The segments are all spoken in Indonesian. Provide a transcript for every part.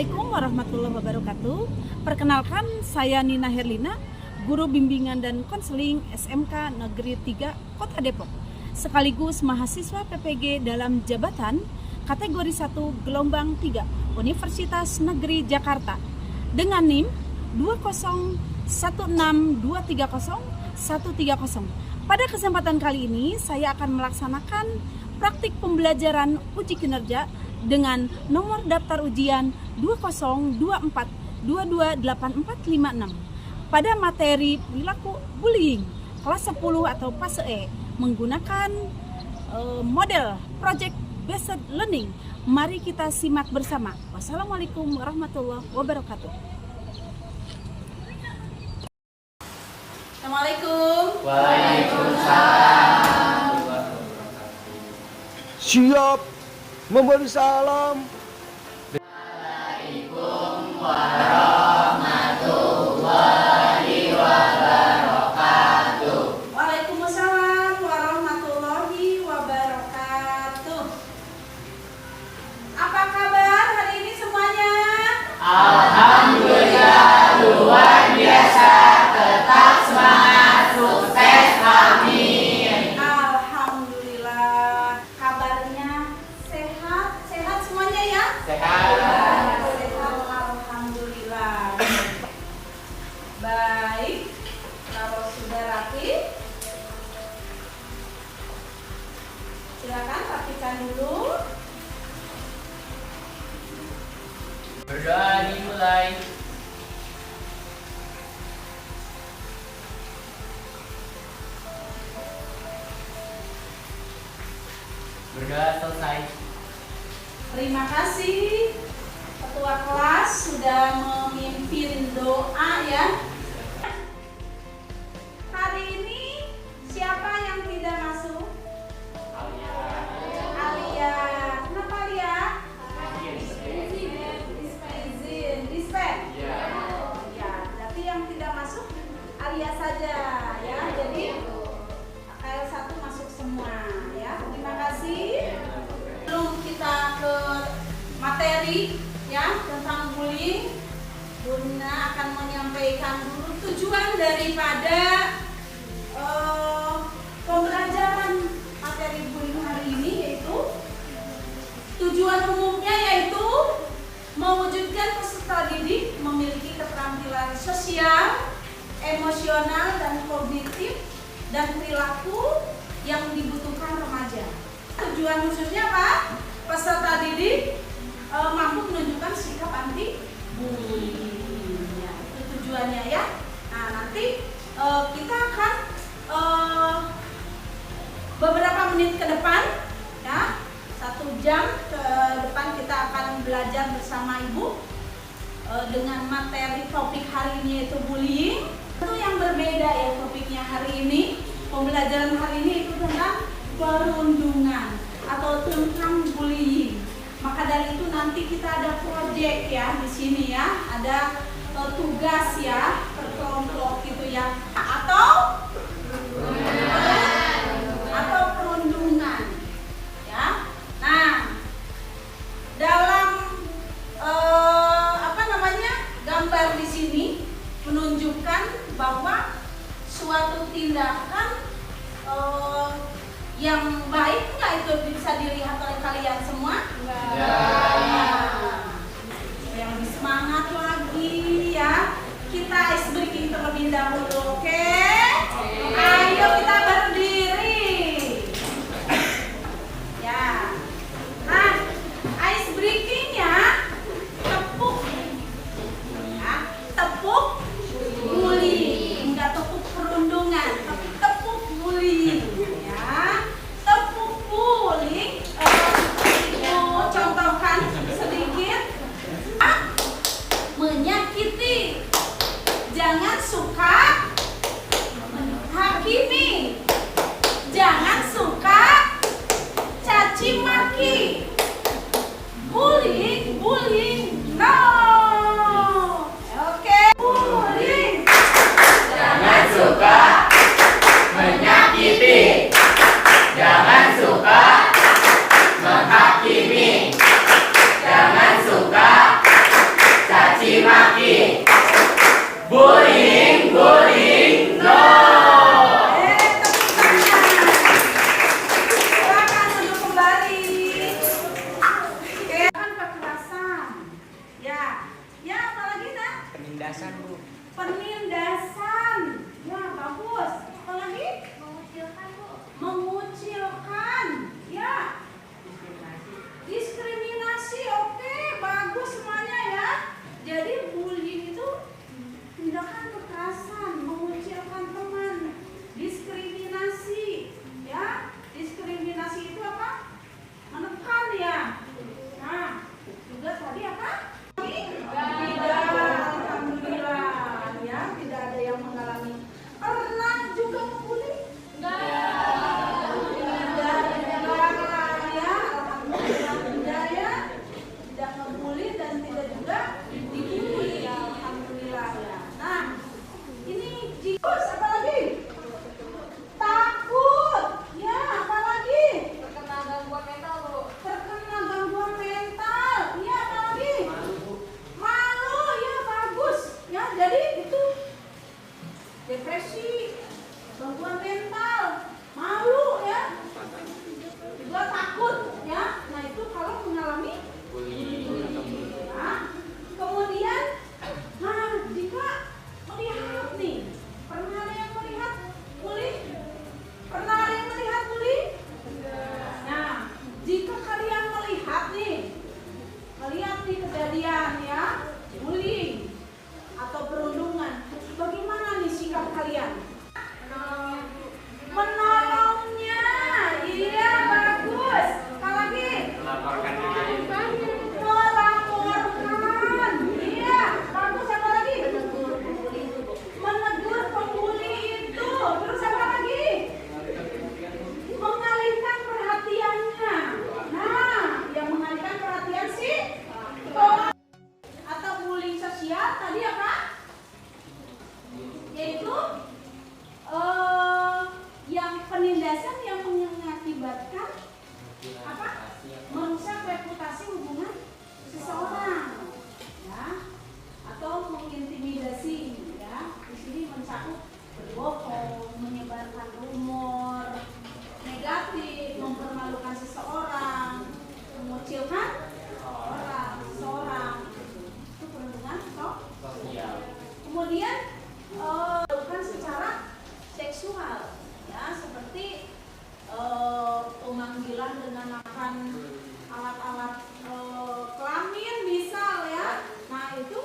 Assalamualaikum warahmatullahi wabarakatuh. Perkenalkan, saya Nina Herlina, guru bimbingan dan konseling SMK Negeri 3 Kota Depok, sekaligus mahasiswa PPG dalam jabatan kategori 1 gelombang 3 Universitas Negeri Jakarta dengan NIM 2016230 Pada kesempatan kali ini saya akan melaksanakan praktik pembelajaran uji kinerja dengan nomor daftar ujian 2024228456 pada materi perilaku bullying kelas 10 atau fase E menggunakan model project based learning. Mari kita simak bersama. Wassalamualaikum warahmatullahi wabarakatuh. Assalamualaikum. Waalaikumsalam. Siap memberi salam. Waalaikumsalam warahmatullahi wabarakatuh. Waalaikumsalam warahmatullahi wabarakatuh. Apa kabar hari ini semuanya? Alhamdulillah luar biasa, tetap semangat, sukses, amin. Alhamdulillah. Kabarnya sehat semuanya ya? Sehat. Sehat, alhamdulillah. Baik, kalau sudah rapi, silakan rapikan dulu. Berdoa dimulai. Berdoa selesai. Terima kasih Ketua kelas sudah memimpin doa ya. Hari ini siapa yang tidak masuk? Alia. Kenapa Alia? Dispen. Ya. Ya, berarti yang tidak masuk Alia saja ya. Jadi KL1 masuk semua ya. Terima kasih. Sebelum kita ke materi ya tentang bullying, Bunda akan menyampaikan dulu tujuan daripada pembelajaran materi bullying hari ini, yaitu tujuan umumnya yaitu mewujudkan peserta didik memiliki keterampilan sosial, emosional, dan kognitif dan perilaku yang dibutuhkan remaja. Tujuan khususnya apa? Peserta didik mampu menunjukkan sikap anti bullying. Ya, itu tujuannya ya. Nah, nanti kita akan beberapa menit ke depan ya, 1 jam ke depan kita akan belajar bersama Ibu dengan materi topik hari ini yaitu bullying. Itu yang berbeda ya topiknya hari ini. Pembelajaran hari ini itu tentang perundungan atau tentang bullying. Maka dari itu nanti kita ada proyek ya di sini ya, ada tugas ya per kelompok gitu ya, atau perundungan ya. Nah, dalam gambar di sini menunjukkan bahwa suatu tindakan yang baik nggak itu bisa dilihat oleh kalian semua? Yang lebih semangat lagi ya. Kita ice breaking terlebih dahulu, oke? Ayo kita berdiri. Ya. Nah, ice breakingnya tepuk, ya, tepuk bullying, enggak tepuk perundungan, tapi tepuk bullying. Contohkan sedikit, menyakiti, jangan suka Penindasan, Bu. Penindasan. Ya, bagus. Apa lagi? Mengucilkan, Bu. Mengucilkan. Ya. Diskriminasi. Oke, bagus semuanya ya. Jadi bullying itu tindakan kekerasan, mengucilkan teman, diskriminasi. Ya, diskriminasi itu apa? Menekan ya. Nah, juga tadi apa? Tidak, alhamdulillah ya, tidak ada yang mengalami. Pernah juga membuli? Tidak ya, alhamdulillah tidak ya. Tidak membuli dan tidak juga dibully ya, alhamdulillah ya. Nah, ini jikus apa lagi? Takut. Ya, apa lagi? Terkena gangguan mental, Bu. Terkena gangguan mental. Ya, apa lagi? Malu, ya bagus. Ya, jadi itu depresi, gangguan mental, malu ya. Juga takut ya. Nah, itu kalau mengalami ya. Kemudian nah, jika melihat nih, pernah ada yang melihat bully? Pernah ada yang melihat bully? Nah, jika kalian melihat nih kejadian ya, bullying atau perundungan, bagaimana nih sikap kalian? Menolongnya, iya bagus. Apa lagi? Melaporkan kejadian. Melaporkan, iya bagus. Apa lagi? Menegur pembuli itu. Terus apa lagi? Mengalihkan perhatiannya. Nah, yang mengalihkan perhatian sih atau bullying sosial tadi apa? Yaitu yang penindasan yang mengakibatkan apa? Merusak reputasi hubungan seseorang, ya, atau mengintimidasi, ya. Di sini mencakup berbohong, menyebarkan rumor negatif, mempermalukan seseorang, mengucilkan seseorang. Itu perundungan Sosial. Kemudian bukan secara seksual, ya, seperti pemanggilan dengan makan alat-alat kelamin misal ya. Nah, itu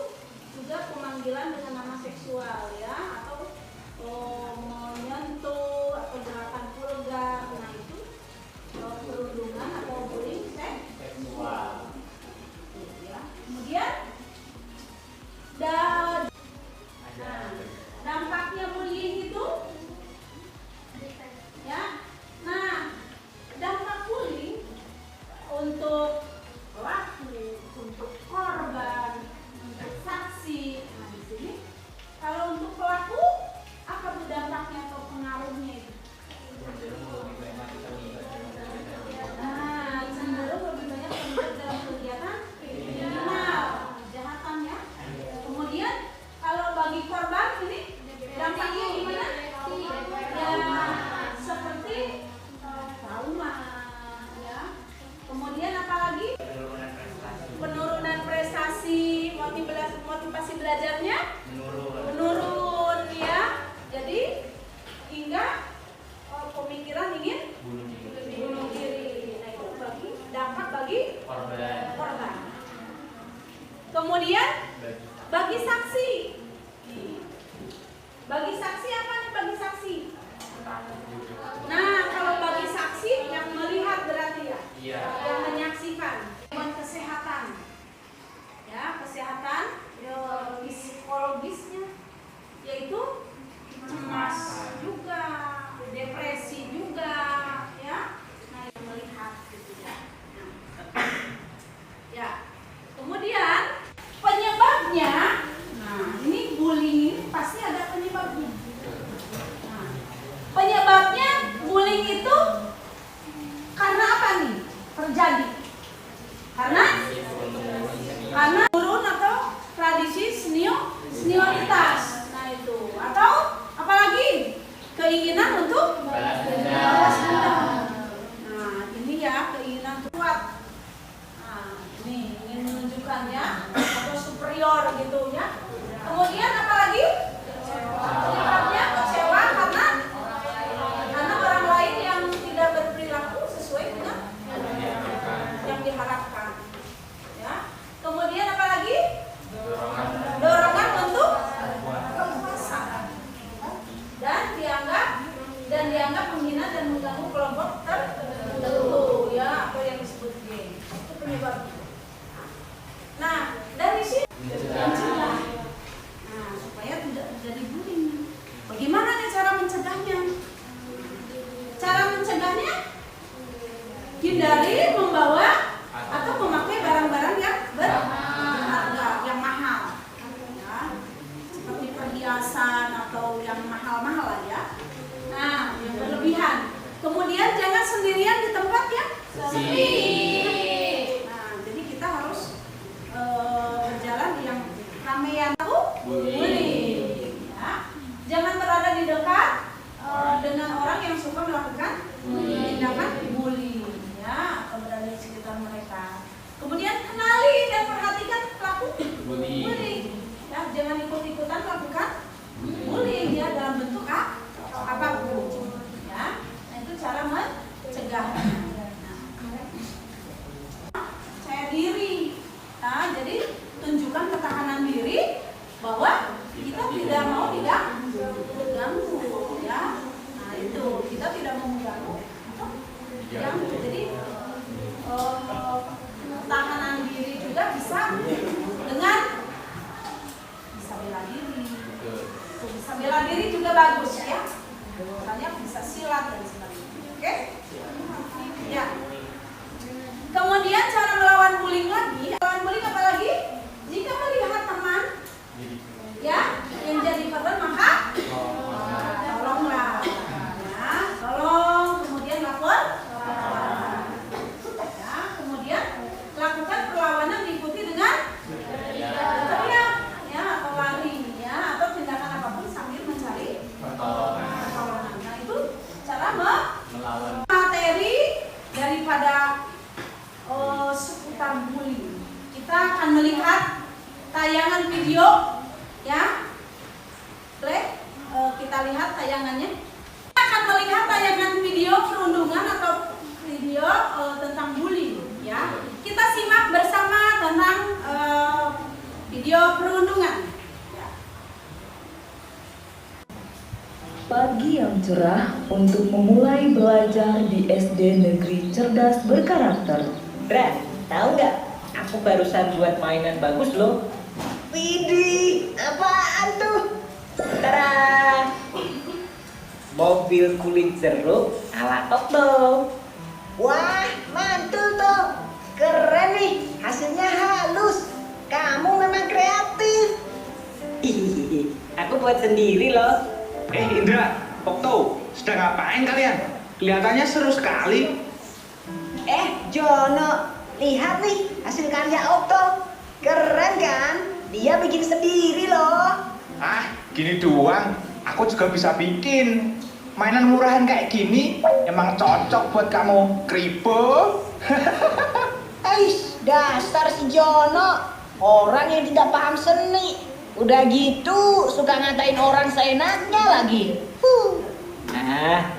juga pemanggilan dengan nama seksual ya, atau menyentuh atau gerakan vulgar. Nah, itu perundungan atau bullying seksual. Ya. Kemudian dampaknya bullying itu ya. Nah, dampak bullying untuk pelaku, untuk korban, untuk saksi. Nah, di sini kalau untuk pelaku apa tuh dampaknya atau pengaruhnya itu? Nah, cenderung lebih banyak terlibat dalam kegiatan kriminal, kejahatan ya. Kemudian kalau bagi korban ini dampaknya gimana? Ya, seperti trauma ya. Kemudian apalagi? Penurunan prestasi, motivasi belajarnya menurun ya. Jadi hingga pemikiran ingin bunuh diri. Nah, itu dampak bagi korban. Kemudian bagi saksi. Bagi saksi apa nih bagi saksi? Nah, kalau bagi saksi yang melihat berarti ya. Iya. Yang menyaksikan. Kesehatan. Ya, kesehatan psikologisnya yaitu cemas juga, depresi juga ya. Nah, yang melihat gitu ya. Ya. Kemudian penyebabnya, nah ini bullying pasti ada penyebabnya. Nah, penyebabnya bullying itu karena apa nih terjadi? Karena turun atau tradisi senioritas. Nah itu, atau apalagi keinginan untuk balas dendam. Nah ini ya keinginan kuat. Nah ini ingin menunjukkan ya atau superior gitu ya. Kemudian apa lagi? Penyebabnya kecewa karena orang lain yang tidak berperilaku sesuai dengan yang diharapkan. Ya. Kemudian apa lagi? Dorongan untuk kekuasaan dan dianggap menghina dan mengganggu kelompok tertentu, ya, atau yang disebut geng. Itu penyebabnya. Nah, dari sini mencegah. Nah, supaya tidak terjadi bullying. Bagaimana nih cara mencegahnya? Cara mencegahnya hindari membawa atau memakai barang-barang yang berharga, yang mahal, ya, seperti perhiasan atau yang mahal-mahal lah ya. Nah, yang berlebihan. Kemudian jangan sendirian di tempat yang sepi. Nah, jadi kita harus berjalan di yang ramaian bullying. Ya. Jangan berada di dekat dengan orang yang suka melakukan tindakan bullying, ya, atau berada di sekitar mereka. Kemudian kenali dan perhatikan pelaku bullying. Ya, jangan ikut-ikutan melakukan bullying ya dalam bentuk apapun. Ya, nah itu cara mencegahnya. Percaya diri. Nah, jadi tunjukkan ketahanan diri bahwa kita tidak mau diganggu, ya. Nah itu kita tidak mau mengganggu. Jadi ketahanan diri juga bisa dengan bisa bela diri. Bisa bela diri juga bagus ya. Misalnya bisa silat dan sebagainya. Oke? Ya. Kemudian cara melawan bullying lagi. Melawan bullying apa lagi? Jika melihat teman ya yang jadi korban maka tolonglah. Ya, tolong kemudian lapor. Ya, kemudian lakukan perlawanan diikuti dengan teriak ya atau lari ya atau tindakan apapun sambil mencari pertolongan. Nah, itu cara melawan materi daripada seputar bullying. Kita akan melihat tayangan video ya. Play, kita lihat tayangannya. Kita akan melihat tayangan video perundungan atau video tentang bullying ya. Kita simak bersama tentang video perundungan. Pagi yang cerah untuk memulai belajar di SD Negeri Cerdas Berkarakter. Bra, tahu nggak? Aku barusan buat mainan bagus loh. Widih, apaan tuh? Tara, mobil kulit jeruk ala Okto. Wah, mantul tuh. Keren nih, hasilnya halus. Kamu memang kreatif. Ih, aku buat sendiri loh. Indra, Okto, sedang ngapain kalian? Kelihatannya seru sekali. Jono, lihat nih hasil karya Okto. Keren kan? Dia bikin sendiri loh. Ah, gini doang. Aku juga bisa bikin. Mainan murahan kayak gini emang cocok buat kamu, Kribo. Dasar si Jono, orang yang tidak paham seni. Udah gitu suka ngatain orang seenaknya lagi.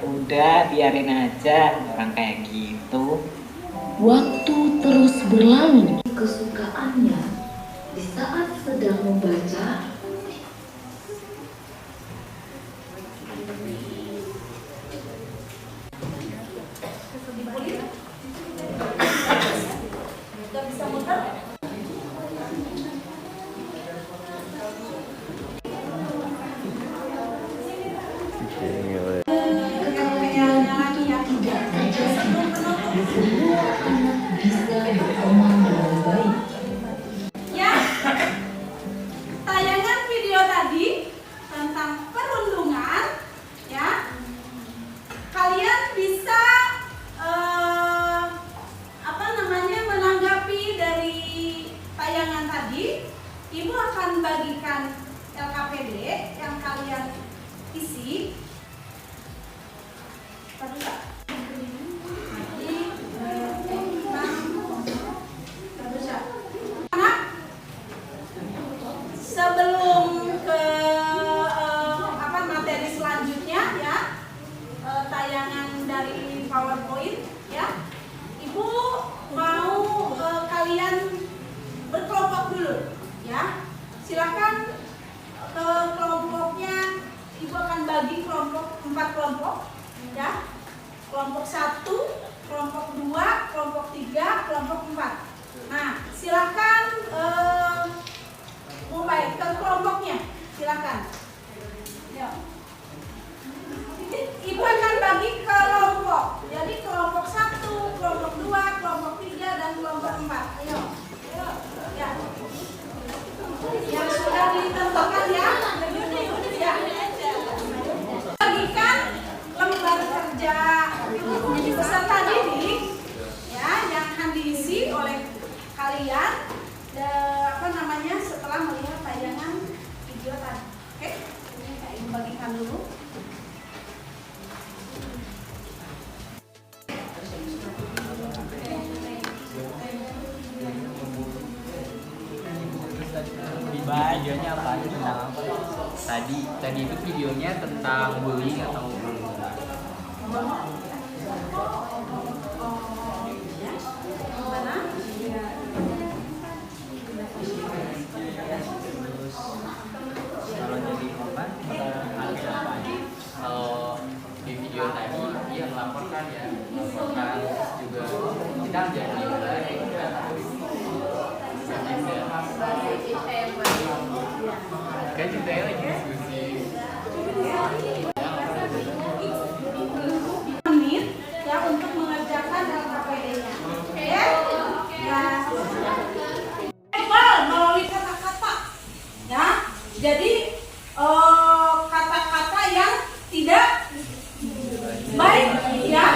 Udah biarin aja orang kayak gitu. Waktu terus berlalu. Kesukaannya di saat sedang membaca. Udah bisa muter? Semua anak bisa berkembang dengan baik. Ya, tayangan video tadi tentang perundungan, ya, kalian bisa menanggapi dari tayangan tadi. Ibu akan bagikan LKPD yang kalian isi. Sebelum ditentukan ya. Bagikan lembar kerja peserta didik ya yang akan diisi oleh kalian setelah melihat tayangan video tadi. Oke, ini Kak Ibu bagikan dulu. Videonya apa aja tentang apa? Tadi itu videonya tentang bullying atau Mana? kalau jadi korban ada apa aja? Kalau di video tadi dia melaporkan juga kita jadi kan juga lagi diskusi menit ya untuk mengerjakan LKPD-nya. Oke? Ya. Melalui kata-kata. Ya. Jadi kata-kata yang tidak baik ya.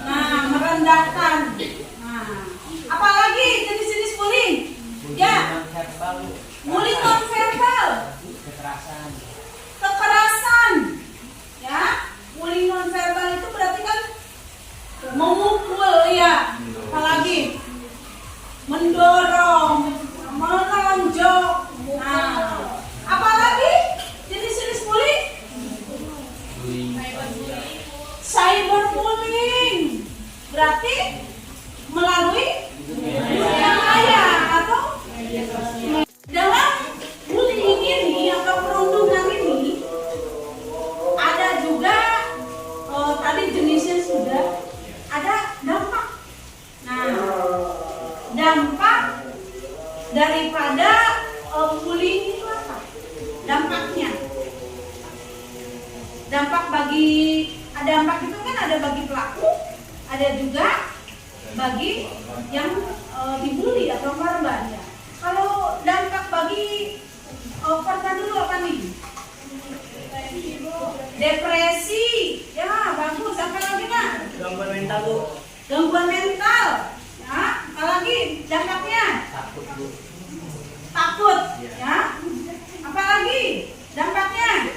Nah, merendahkan. Nah, apalagi jenis-jenis bullying? Ya. Bullying nonverbal. Kekerasan. Ya. Bullying nonverbal itu berarti kan memukul ya. Apalagi mendorong, menonjok. Nah, apalagi jenis-jenis bullying? Cyberbullying. Berarti melalui dunia maya atau dalam bullying ini atau perundungan ini ada juga tadi jenisnya sudah ada dampak. Nah, dampak daripada bullying itu apa? Dampaknya. Dampak itu kan ada bagi pelaku, ada juga bagi yang dibully atau korban ya. Kalau dampak bagi korban dulu apa nih? Depresi, ya bagus. Apa lagi nak? Gangguan mental Bu. Gangguan mental, ya. Apalagi dampaknya? Takut, ya. Apalagi dampaknya?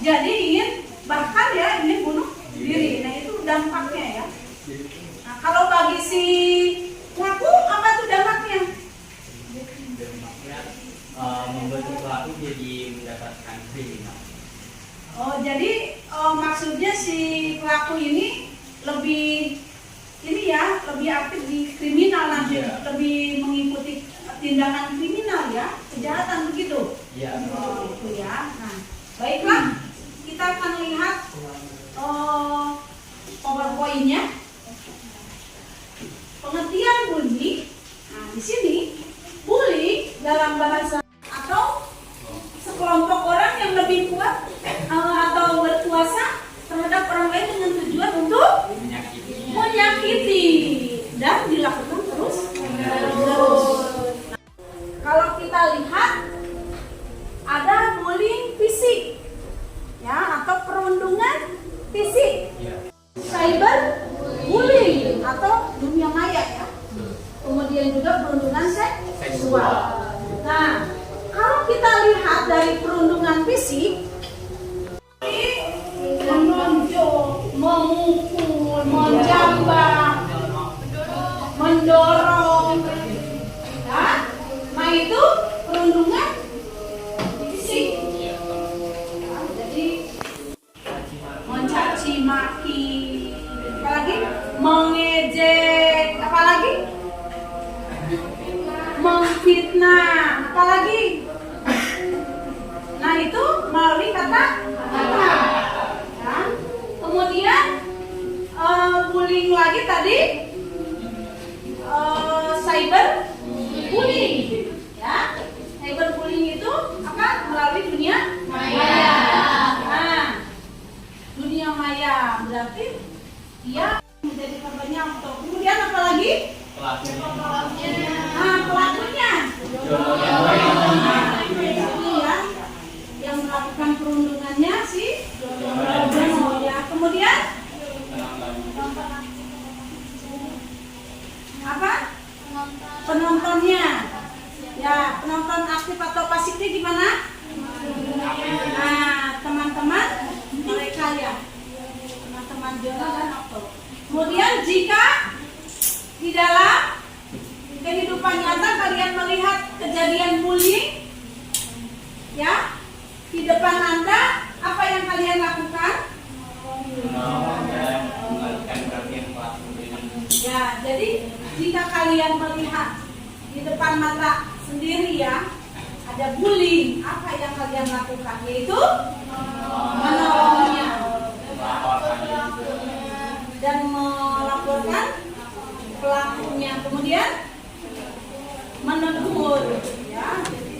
Jadi ingin bahkan ya ingin bunuh diri. Nah itu dampaknya ya. Nah kalau bagi si pelaku apa tuh dampaknya? membuat pelaku jadi mendapatkan kriminal. Oh jadi maksudnya si pelaku ini lebih lebih aktif di kriminal nanti, lebih mengikuti tindakan kriminal ya, kejahatan begitu. Iya. Oh itu ya. Nah baiklah kita akan lihat PowerPoint-nya. Pengertian bullying. Nah di sini bullying dalam bahasa atau sekelompok orang yang lebih kuat atau berkuasa terhadap orang lain dengan tujuan untuk menyakiti dan dilakukan terus. Kalau kita lihat ada bullying fisik ya atau perundungan fisik. Cyber bullying atau dunia maya ya. Kemudian juga perundungan seksual. Nah, kalau kita lihat dari perundungan fisik, menonjok, memukul, menjambak, mendorong, ya. Nah itu perundungan fisik. Ya, jadi mencaci maki, apalagi mengejek, apalagi memfitnah, apalagi. Nah itu melalui kata-kata. Ya. Kemudian bullying lagi tadi cyber bullying. Ya, cyber bullying itu apa? Melalui dunia maya. Nah, dunia maya berarti dia menjadi korbannya. Kemudian apa lagi? Nah, pelakunya Ini ya, yang melakukan perundungannya si Jono ya. Kemudian apa? Penontonnya. Ya, penonton aktif atau pasifnya gimana? Nah, teman-teman mereka ya, teman-teman Jono dan Okto. Kemudian jika di dalam kehidupan nyata kalian melihat kejadian bullying, ya, di depan Anda, apa yang kalian lakukan? Ya, jadi jika kalian melihat di depan mata sendiri ya, ada bullying, apa yang kalian lakukan? Yaitu menolongnya dan melaporkan pelakunya, kemudian menegur, ya, jadi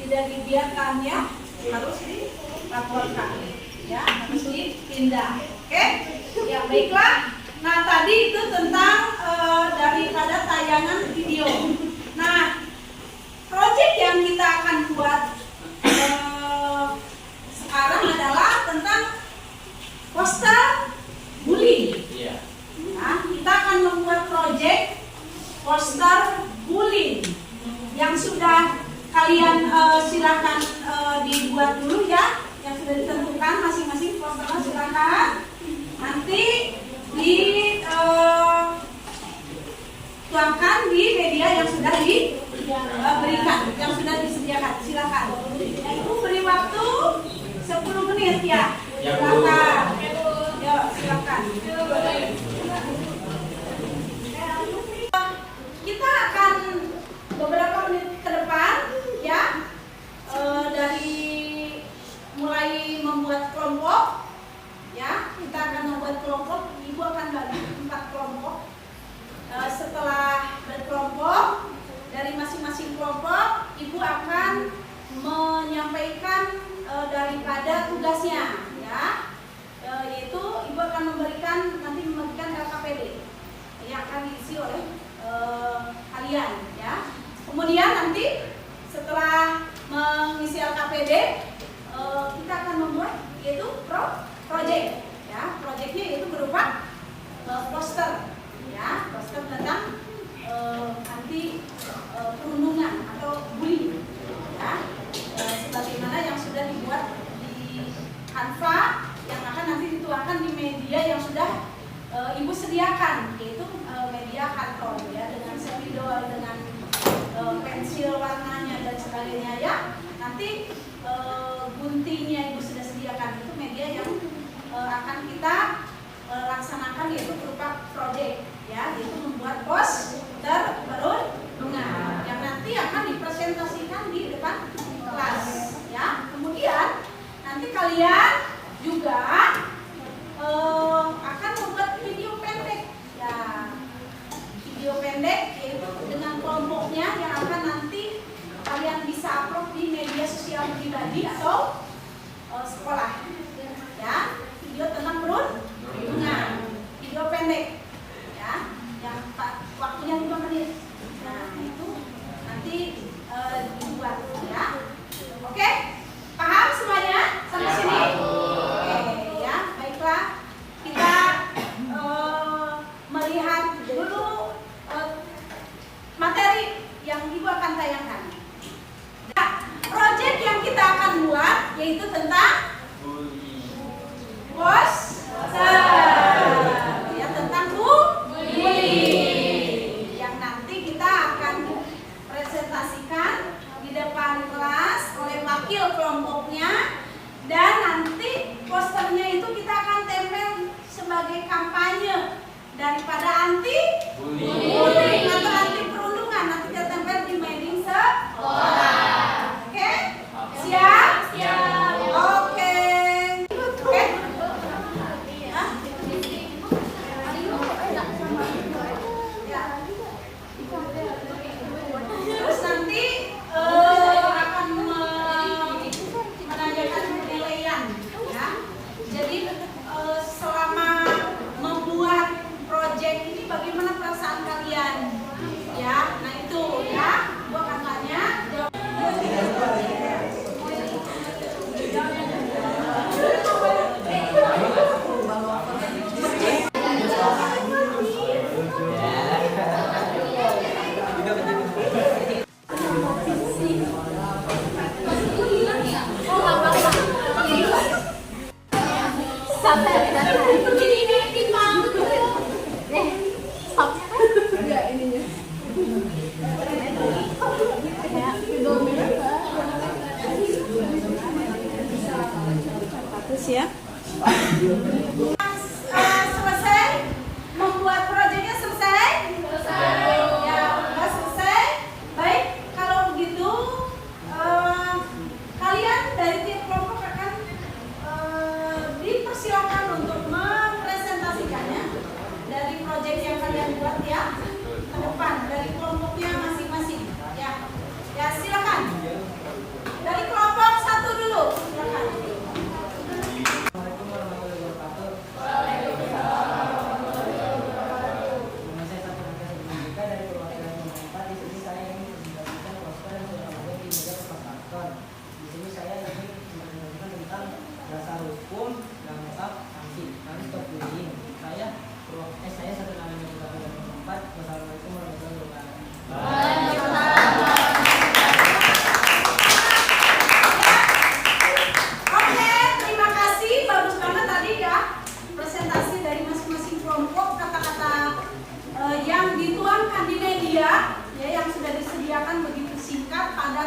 tidak dibiarkan ya, harus dilaporkan, ya, harus ditindak. Oke, ya baiklah. Nah tadi itu tentang daripada tayangan video. Nah, proyek yang kita akan buat sekarang adalah tentang poster bullying. Nah, kita akan membuat proyek poster bullying yang sudah kalian silakan dibuat dulu ya, yang sudah ditentukan masing-masing posternya silakan. Nanti dituangkan di media yang sudah diberikan, yang sudah disediakan. Silakan. Ibu beri waktu 10 menit ya. Silakan. Yuk, silakan. Kita akan beberapa menit ke depan ya, dari mulai membuat kelompok ya, kita akan membuat kelompok. Ibu akan bagi 4 kelompok. Setelah berkelompok, dari masing-masing kelompok ibu akan menyampaikan daripada tugasnya ya, yaitu ibu akan memberikan LKPD yang akan diisi oleh kalian ya. Kemudian nanti setelah mengisi LKPD, kita akan membuat yaitu project ya. Projectnya itu berupa poster ya, poster tentang anti perundungan atau bullying ya, sebagaimana yang sudah dibuat di Canva yang akan nanti dituangkan di media yang sudah ibu sediakan, yaitu media karton ya, dengan spidol, dengan pensil warnanya dan sebagainya ya. Nanti guntingnya ibu sudah sediakan, itu media yang akan kita laksanakan, yaitu berupa project ya, yaitu membuat poster perundungan yang nanti akan dipresentasikan di depan kelas ya. Kemudian nanti kalian juga akan membuat video pendek ya, video pendek yaitu dengan kelompoknya yang akan nanti kalian bisa upload di media sosial pribadi atau sekolah ya. Video tentang perundungan, video pendek ya, yang waktunya 5 menit. Nah itu nanti dibuat ya. Oke, paham semuanya sampai sini? Oke ya, baiklah. Kita melihat dulu materi yang ibu akan tayangkan. Nah, project yang kita akan buat yaitu tentang poster ya, tentang bullying yang nanti kita akan presentasikan di depan kelas oleh wakil kelompoknya, dan nanti posternya itu kita akan tempel sebagai kampanye daripada anti bullying atau anti perundungan. Nanti kita tempel di media sekolah. Oke? Siap? Siap. Oke. Oke. Hah? Ya. Terus nanti akan menanyakan penilaian ya. Jadi selama membuat proyek ini bagaimana perasaan kalian?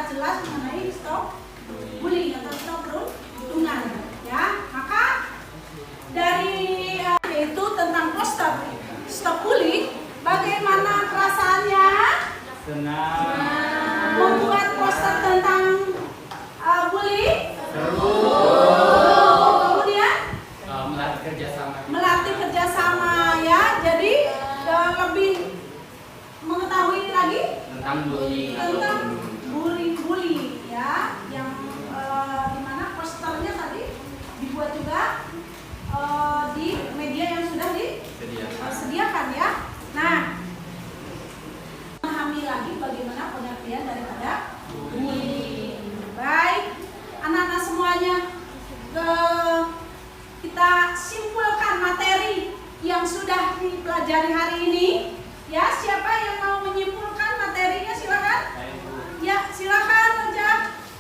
secara jelas mengenai stop bullying atau stop perundungan ya. Maka dari itu tentang poster stop bullying, bagaimana perasaannya? Senang. Membuat poster tentang bullying? Kemudian Melatih kerjasama. melatih kerjasama ya. Jadi lebih mengetahui lagi Tentang bullying. tentang bullying ya, yang dimana posternya tadi dibuat juga di media yang sudah disediakan ya. Nah, memahami lagi bagaimana pengertian daripada bullying. Baik, anak-anak semuanya, kita simpulkan materi yang sudah dipelajari hari ini. Ya, siapa yang mau menyimpulkan materinya? Silakan. Ya, silakan aja.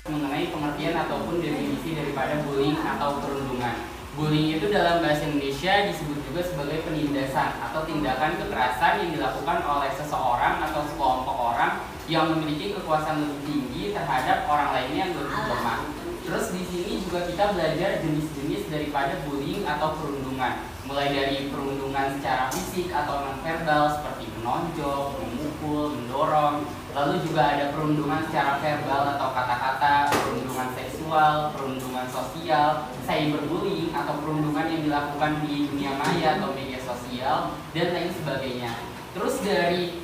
Mengenai pengertian ataupun definisi daripada bullying atau perundungan. Bullying itu dalam bahasa Indonesia disebut juga sebagai penindasan atau tindakan kekerasan yang dilakukan oleh seseorang atau sekelompok orang yang memiliki kekuasaan lebih tinggi terhadap orang lainnya yang lebih lemah. Terus di sini juga kita belajar jenis-jenis daripada bullying atau perundungan, mulai dari perundungan secara fisik atau nonverbal seperti menonjok, memukul, mendorong. Lalu juga ada perundungan secara verbal atau kata-kata, perundungan seksual, perundungan sosial, cyberbullying atau perundungan yang dilakukan di dunia maya atau media sosial, dan lain sebagainya. Terus dari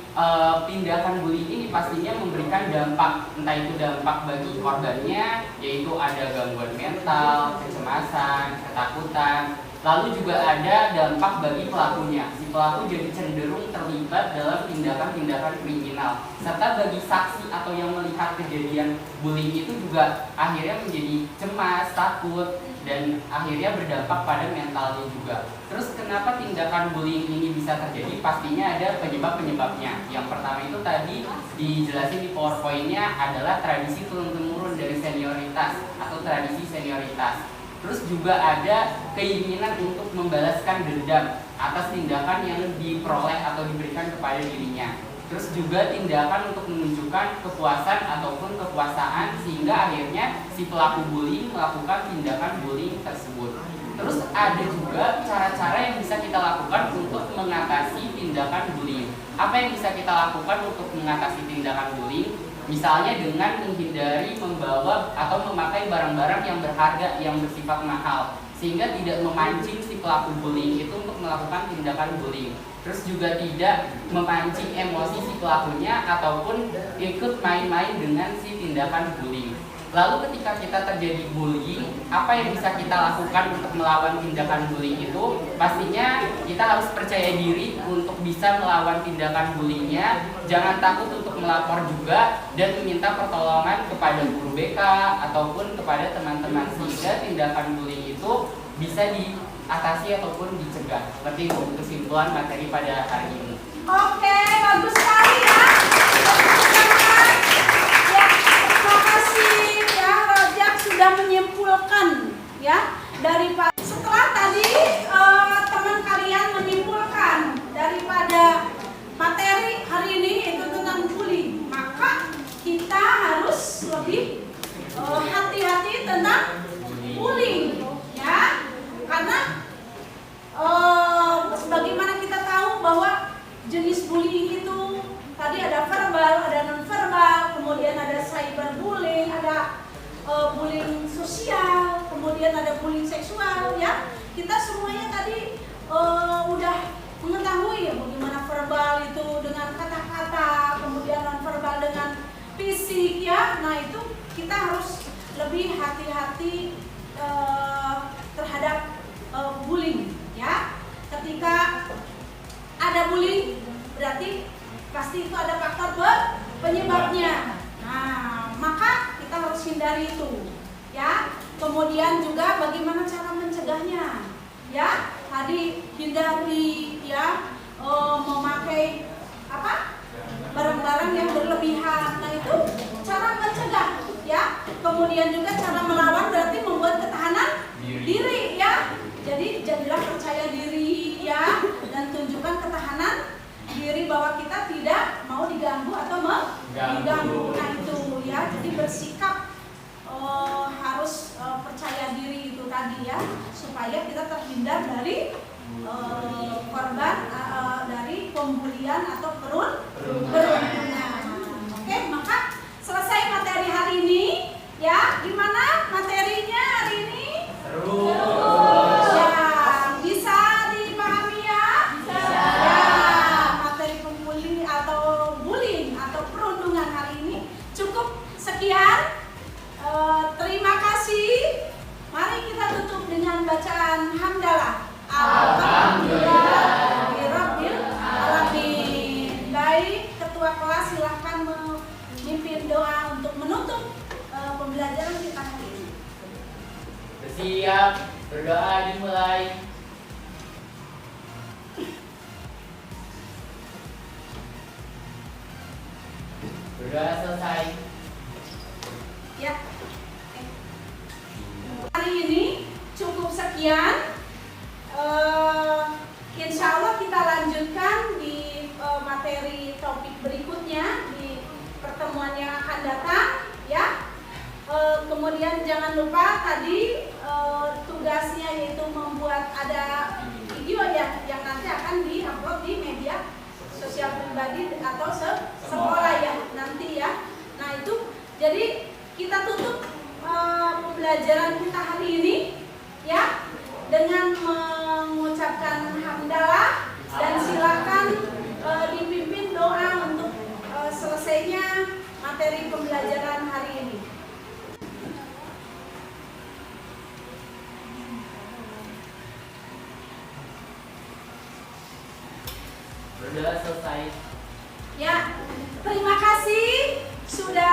tindakan bullying ini pastinya memberikan dampak, entah itu dampak bagi korbannya, yaitu ada gangguan mental, kecemasan, ketakutan. Lalu juga ada dampak bagi pelakunya. Si pelaku jadi cenderung terlibat dalam tindakan-tindakan kriminal. Serta bagi saksi atau yang melihat kejadian bullying itu juga akhirnya menjadi cemas, takut, dan akhirnya berdampak pada mentalnya juga. Terus kenapa tindakan bullying ini bisa terjadi? Pastinya ada penyebab-penyebabnya. Yang pertama itu tadi dijelasin di PowerPoint-nya adalah tradisi turun-temurun dari senioritas atau tradisi senioritas. Terus juga ada keinginan untuk membalaskan dendam atas tindakan yang diperoleh atau diberikan kepada dirinya. Terus juga tindakan untuk menunjukkan kepuasan ataupun kekuasaan sehingga akhirnya si pelaku bullying melakukan tindakan bullying tersebut. Terus ada juga cara-cara yang bisa kita lakukan untuk mengatasi tindakan bullying. Apa yang bisa kita lakukan untuk mengatasi tindakan bullying? Misalnya dengan menghindari membawa atau memakai barang-barang yang berharga, yang bersifat mahal, sehingga tidak memancing si pelaku bullying itu untuk melakukan tindakan bullying. Terus juga tidak memancing emosi si pelakunya ataupun ikut main-main dengan si tindakan bullying. Lalu ketika kita terjadi bullying, apa yang bisa kita lakukan untuk melawan tindakan bullying itu? Pastinya kita harus percaya diri untuk bisa melawan tindakan bullyingnya. Jangan takut untuk melapor juga dan meminta pertolongan kepada guru BK ataupun kepada teman-teman sehingga tindakan bullying itu bisa diatasi ataupun dicegah. Seperti itu kesimpulan materi pada hari ini. Oke, bagus sekali ya. Ya, terima kasih ya Rojak sudah menyimpulkan ya daripada setelah tadi teman kalian menyimpulkan daripada materi hari ini itu tentang bullying, maka kita harus lebih hati-hati tentang bullying ya, karena sebagaimana kita tahu bahwa jenis bullying itu tadi ada verbal, ada non-verbal, kemudian ada cyberbullying, ada bullying sosial, kemudian ada bullying seksual ya. Kita semuanya tadi udah mengetahui ya bagaimana verbal itu dengan kata-kata, kemudian non-verbal dengan fisik ya. Nah itu kita harus lebih hati-hati terhadap bullying ya. Ketika ada bullying berarti pasti itu ada faktor penyebabnya. Nah, maka kita harus hindari itu ya. Kemudian juga bagaimana cara mencegahnya ya. Tadi hindari ya memakai barang-barang yang berlebihan. Nah, itu cara mencegah ya. Kemudian juga cara melawan berarti membuat ketahanan diri ya. Jadi jadilah percaya diri ya, dan tunjukkan ketahanan diri bahwa kita tidak mau diganggu atau mengganggu. Nah itu ya. Jadi bersikap harus percaya diri itu tadi ya, supaya kita terhindar dari korban dari pembulian atau perundungan. Oke, maka selesai materi hari ini ya. Gimana materinya hari ini? Seru. Ya, bisa dipahami ya? Bisa. Ya, materi pembuli atau bullying atau perundungan hari ini cukup sekian. Terima kasih. Mari kita tutup dengan bacaan hamdalah. Alhamdulillahirabbil alamin. Baik, ketua kelas silahkan memimpin doa untuk menutup pembelajaran kita hari ini. Bersiap, berdoa dimulai. Berdoa selesai. Ya. Hari ini cukup sekian. Insya Allah kita lanjutkan di materi topik berikutnya di pertemuan yang akan datang ya. Kemudian jangan lupa tadi tugasnya yaitu membuat ada video yang nanti akan diupload di media sosial pribadi atau sekolah ya nanti ya. Nah itu jadi kita tutup pembelajaran kita hari ini ya dengan mengucapkan hamdalah dan silakan dipimpin doa untuk selesainya materi pembelajaran hari ini. Berdoa selesai. Ya, terima kasih sudah